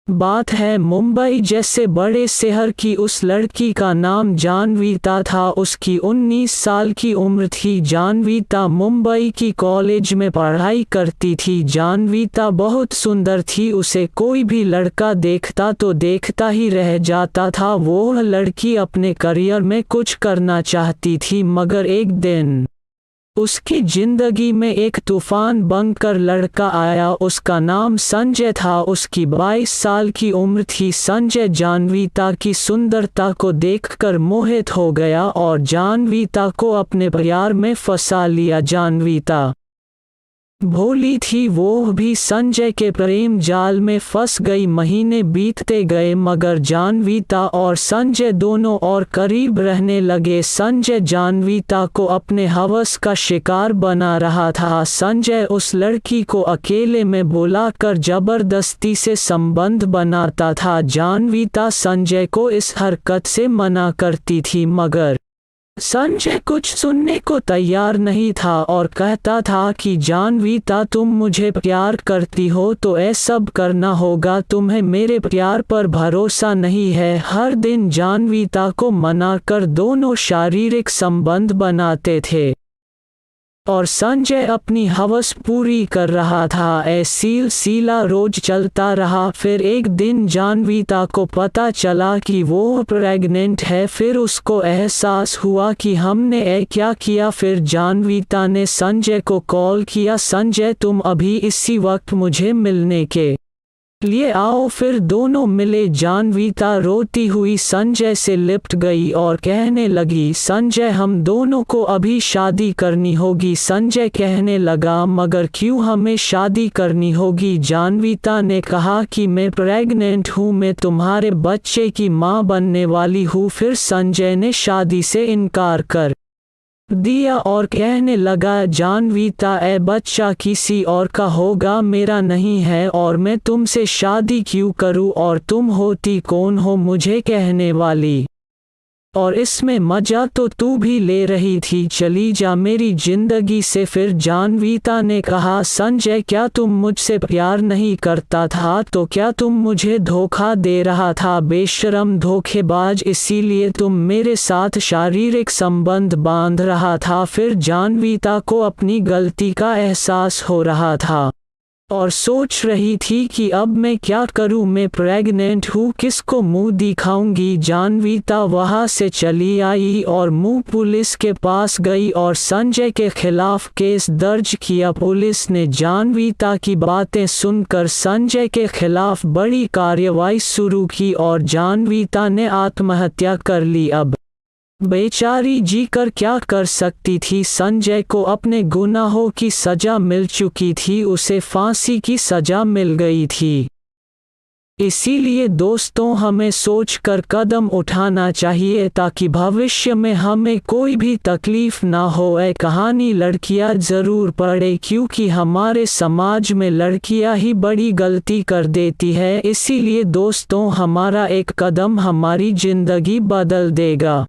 बात है मुंबई जैसे बड़े शहर की। उस लड़की का नाम जानवीता था। उसकी 19 साल की उम्र थी। जानवीता मुंबई की कॉलेज में पढ़ाई करती थी। जानवीता बहुत सुंदर थी। उसे कोई भी लड़का देखता तो देखता ही रह जाता था। वो लड़की अपने करियर में कुछ करना चाहती थी, मगर एक दिन उसकी जिंदगी में एक तूफान बनकर लड़का आया। उसका नाम संजय था। उसकी 22 साल की उम्र थी। संजय जानवीता की सुंदरता को देखकर मोहित हो गया और जानवीता को अपने प्यार में फंसा लिया। जानवीता भोली थी, वो भी संजय के प्रेम जाल में फंस गई। महीने बीतते गए मगर जानवीता और संजय दोनों और करीब रहने लगे। संजय जानवीता को अपने हवस का शिकार बना रहा था। संजय उस लड़की को अकेले में बुलाकर जबरदस्ती से संबंध बनाता था। जानवीता संजय को इस हरकत से मना करती थी, मगर संजय कुछ सुनने को तैयार नहीं था और कहता था कि जानवीता, तुम मुझे प्यार करती हो तो ऐसा सब करना होगा। तुम्हें मेरे प्यार पर भरोसा नहीं है। हर दिन जानवीता को मनाकर दोनों शारीरिक संबंध बनाते थे और संजय अपनी हवस पूरी कर रहा था। ऐसा सिलसिला रोज चलता रहा। फिर एक दिन जानवीता को पता चला कि वो प्रेग्नेंट है। फिर उसको एहसास हुआ कि हमने क्या किया। फिर जानवीता ने संजय को कॉल किया, संजय तुम अभी इसी वक्त मुझे मिलने के लिए आओ। फिर दोनों मिले। जानवीता रोती हुई संजय से लिपट गई और कहने लगी, संजय हम दोनों को अभी शादी करनी होगी। संजय कहने लगा, मगर क्यों हमें शादी करनी होगी? जानवीता ने कहा कि मैं प्रेग्नेंट हूँ, मैं तुम्हारे बच्चे की माँ बनने वाली हूँ। फिर संजय ने शादी से इनकार कर दिया और कहने लगा, जानवीता ए बच्चा किसी और का होगा, मेरा नहीं है और मैं तुमसे शादी क्यों करूं और तुम होती कौन हो मुझे कहने वाली? और इसमें मजा तो तू भी ले रही थी, चली जा मेरी जिंदगी से। फिर जानवीता ने कहा, संजय क्या तुम मुझसे प्यार नहीं करता था तो क्या तुम मुझे धोखा दे रहा था? बेशरम धोखेबाज, इसीलिए तुम मेरे साथ शारीरिक संबंध बांध रहा था। फिर जानवीता को अपनी गलती का एहसास हो रहा था और सोच रही थी कि अब मैं क्या करूं, मैं प्रेग्नेंट हूं, किसको मुंह दिखाऊंगी। जानवीता वहां से चली आई और मुंह पुलिस के पास गई और संजय के खिलाफ केस दर्ज किया। पुलिस ने जानवीता की बातें सुनकर संजय के खिलाफ बड़ी कार्रवाई शुरू की और जानवीता ने आत्महत्या कर ली। अब बेचारी जीकर क्या कर सकती थी? संजय को अपने गुनाहों की सजा मिल चुकी थी, उसे फांसी की सजा मिल गई थी। इसीलिए दोस्तों हमें सोचकर कदम उठाना चाहिए ताकि भविष्य में हमें कोई भी तकलीफ ना हो। कहानी लड़कियां ज़रूर पढ़े क्योंकि हमारे समाज में लड़कियां ही बड़ी गलती कर देती है। इसीलिए दोस्तों हमारा एक कदम हमारी ज़िंदगी बदल देगा।